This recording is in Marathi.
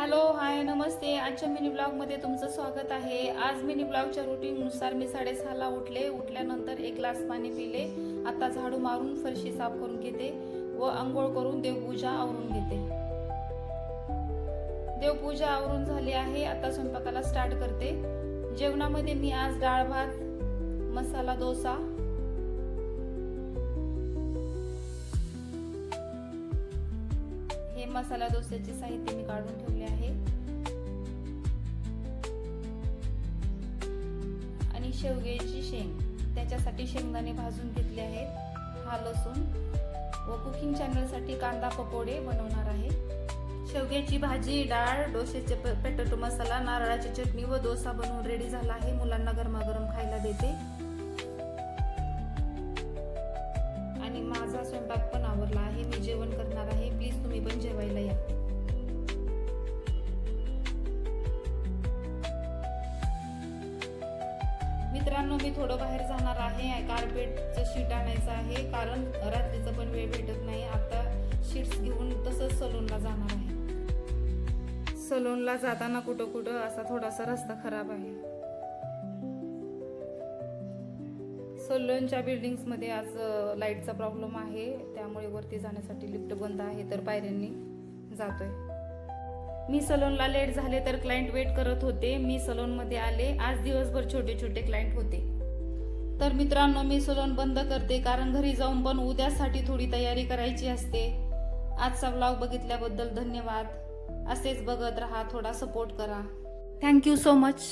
हॅलो हाय नमस्ते. आजच्या मिनी ब्लॉगमध्ये तुमचं स्वागत आहे. आज मिनी ब्लॉगच्या रुटीननुसार मी 6:30ला उठल्यानंतर एक ग्लास पाणी पिले. आता झाडू मारून फरशी साफ करून घेते व अंघोळ करून देवपूजा आवरून घेते. देवपूजा आवरून झाली आहे. आता स्वयंपाकाला स्टार्ट करते. जेवणामध्ये मी आज डाळ भात, मसाला डोसा, हे मसाला डोस्याचे साहित्य मी काढून ठेवले आहे आणि शेवग्याची शेंग, त्याच्यासाठी शेंगदाणे भाजून घेतले आहेत. हा लसूण व कुकिंग चॅनलसाठी कांदा पकोडे बनवणार आहे. शेवग्याची भाजी, डाळ, डोश्याचे पोटॅटो मसाला, नारळाची चटणी व डोसा बनवून रेडी झाला आहे. मुलांना गरमागरम खायला देते आणि माझा स्वयंपाक पण आवरला आहे. मी जेवण करणार आहे. प्लीज तुम्ही पण जेवायला या. मित्रांनो, मी थोडं बाहेर जाणार आहे. कार्पेटचं शीट आणायचं आहे कारण रात्रीचं पण वेळ भेटत नाही. आता शीट्स घेऊन तसंच सलूनला जाणार आहे. सलूनला जाताना कुठं असा थोडासा रस्ता खराब आहे. सलूनच्या बिल्डिंग्स मध्ये आज लाईटचा प्रॉब्लेम आहे, त्यामुळे वरती जाण्यासाठी लिफ्ट बंद आहे, तर पायऱ्यांनी जातोय. मी सलूनला लेट झाले तर क्लायंट वेट करत होते. मी सलून मध्ये आले. आज दिवसभर छोटे छोटे क्लायंट होते. तर मित्रांनो, मी सलून बंद करते कारण घरी जाऊन पण उद्यासाठी थोडी तयारी करायची असते. आजचा व्लॉग बघितल्याबद्दल धन्यवाद. असेच बघत राहा, थोडा सपोर्ट करा. Thank you so much.